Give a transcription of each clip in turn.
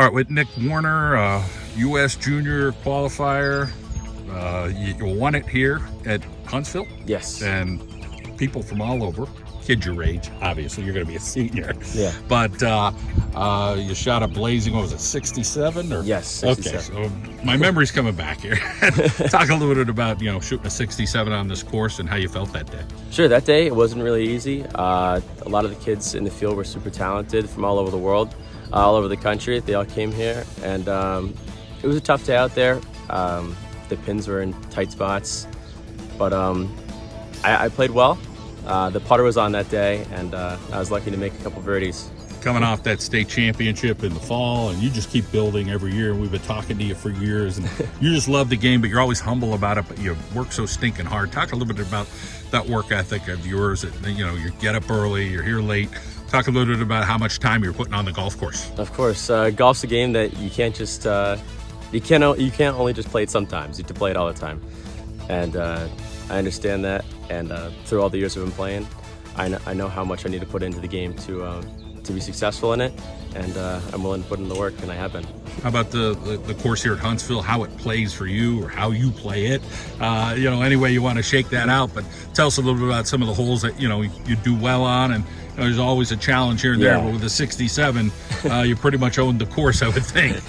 right, with Nick Werner, U.S. Junior qualifier. You won it here at Huntsville. Yes. And people from all over, kids your age, obviously, you're going to be a senior. Yeah. But you shot a blazing, what was it, 67? Or? Yes, 67. Okay, so my memory's coming back here. Talk a little bit about, shooting a 67 on this course and how you felt that day. Sure, that day it wasn't really easy. A lot of the kids in the field were super talented from all over the world, all over the country. They all came here, and it was a tough day out there. The pins were in tight spots, but I played well. The putter was on that day, and I was lucky to make a couple birdies. Coming off that state championship in the fall, and you just keep building every year, and we've been talking to you for years, and you just love the game, but you're always humble about it, but you work so stinking hard. Talk a little bit about that work ethic of yours. You get up early, you're here late. Talk a little bit about how much time you're putting on the golf course. Of course, golf's a game that you can't just you can't only just play it sometimes. You have to play it all the time, and I understand that. And through all the years I've been playing, I know how much I need to put into the game to be successful in it, and I'm willing to put in the work, and I have been. How about the course here at Huntsville, how it plays for you or how you play it? Any way you want to shake that out, but tell us a little bit about some of the holes that, you do well on, and there's always a challenge here and there, but with the 67, you pretty much owned the course, I would think.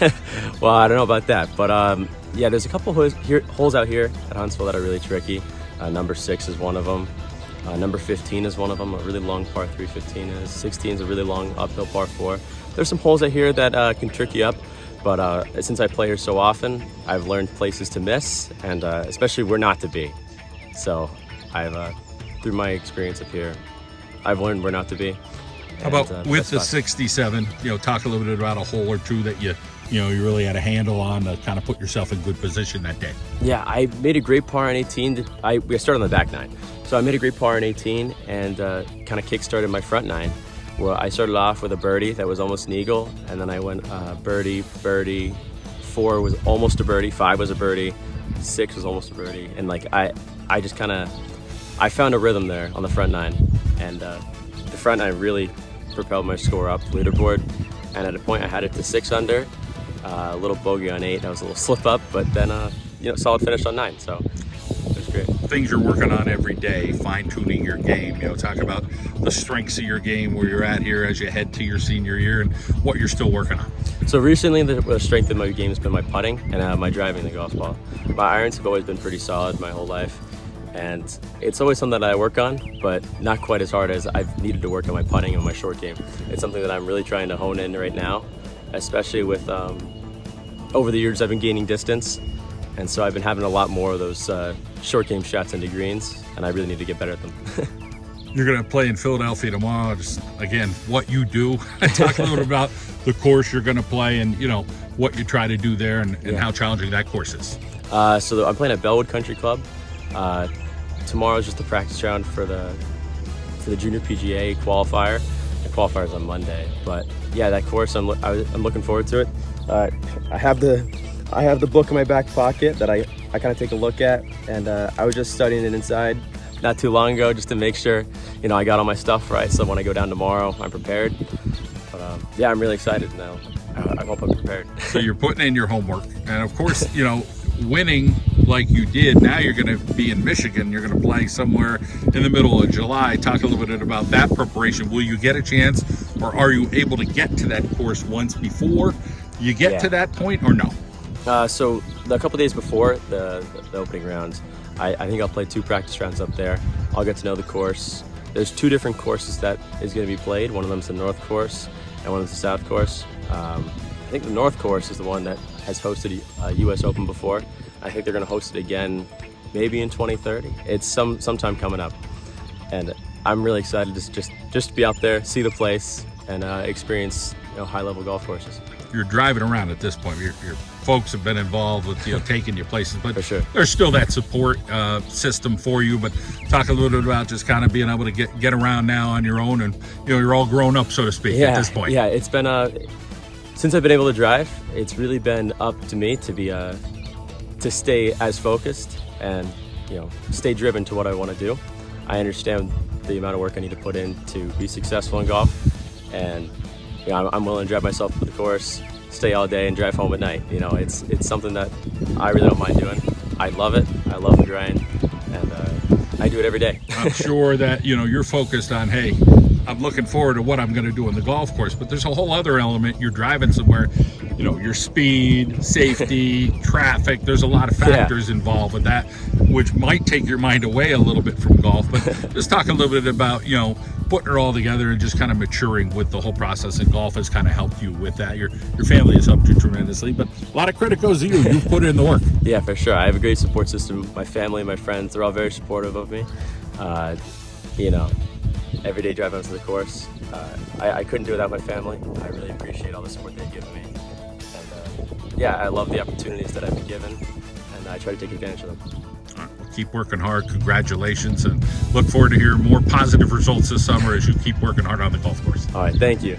Well, I don't know about that, but there's a couple holes out here at Huntsville that are really tricky. Number 6 is one of them. Number 15 is one of them, a really long par 3 15 is. 16 is a really long uphill par 4. There's some holes out here that can trick you up, but since I play here so often, I've learned places to miss, and especially where not to be. So I've, through my experience up here, I've learned where not to be. How about with the 67, talk a little bit about a hole or two that you really had a handle on to kind of put yourself in good position that day. Yeah, I made a great par on 18. We started on the back 9. So I made a great par on 18 and kind of kick-started my front 9. Well, I started off with a birdie that was almost an eagle, and then I went birdie, 4 was almost a birdie, 5 was a birdie, 6 was almost a birdie. And I just kind of, I found a rhythm there on the front 9. And the front 9 really propelled my score up the leaderboard. And at a point I had it to 6 under. A little bogey on 8, that was a little slip up, but then solid finish on 9, so it was great. Things you're working on every day, fine-tuning your game, talk about the strengths of your game, where you're at here as you head to your senior year, and what you're still working on. So recently the strength of my game has been my putting and my driving the golf ball. My irons have always been pretty solid my whole life, and it's always something that I work on, but not quite as hard as I've needed to work on my putting and my short game. It's something that I'm really trying to hone in right now, especially with over the years I've been gaining distance, and so I've been having a lot more of those short game shots into greens, and I really need to get better at them. You're going to play in Philadelphia tomorrow. Just, again, what you do. Talk a little bit about the course you're going to play and, what you try to do there and how challenging that course is. So I'm playing at Bellwood Country Club. Tomorrow is just a practice round for the Junior PGA qualifier. The qualifier's on Monday, but yeah, that course I'm looking forward to it. I have the book in my back pocket that I kind of take a look at, and I was just studying it inside not too long ago just to make sure I got all my stuff right, so when I go down tomorrow I'm prepared. But I'm really excited now. I hope I'm prepared. So you're putting in your homework, and of course winning like you did, now you're going to be in Michigan. You're going to play somewhere in the middle of July. Talk a little bit about that preparation. Will you get a chance, or are you able to get to that course once before you get to that point, or no? So a couple days before the opening rounds, I think I'll play 2 practice rounds up there. I'll get to know the course. There's 2 different courses that is going to be played. One of them's the North course, and one of them's the South course. I think the North course is the one that has hosted a U.S. Open before. I think they're going to host it again maybe in 2030. It's sometime coming up, and I'm really excited just to be out there, see the place, and experience high-level golf courses. You're driving around at this point. Your folks have been involved with taking you places, but for sure, there's still that support system for you. But talk a little bit about just kind of being able to get around now on your own, and you're all grown up, so to speak, at this point. Yeah, it's been since I've been able to drive, it's really been up to me to be to stay as focused and stay driven to what I want to do. I understand the amount of work I need to put in to be successful in golf, and I'm willing to drive myself to the course stay all day and drive home at night. You know, it's something that I really don't mind doing. I love it. I love the grind, and I do it every day. I'm sure that, you know, you're focused on, hey, I'm looking forward to what I'm going to do on the golf course, but there's a whole other element. You're driving somewhere, you know, your speed, safety, traffic. There's a lot of factors involved with that, which might take your mind away a little bit from golf. But just talk a little bit about, you know, putting it all together and just kind of maturing with the whole process. And golf has kind of helped you with that. Your family has helped you tremendously, but a lot of credit goes to you. You've put in the work. Yeah, for sure. I have a great support system. My family, my friends, they're all very supportive of me. You know, every day driving onto the course, I couldn't do it without my family. I really appreciate all the support they've given me. And yeah, I love the opportunities that I've been given, and I try to take advantage of them. All right, well, keep working hard. Congratulations, and look forward to hearing more positive results this summer as you keep working hard on the golf course. All right, thank you.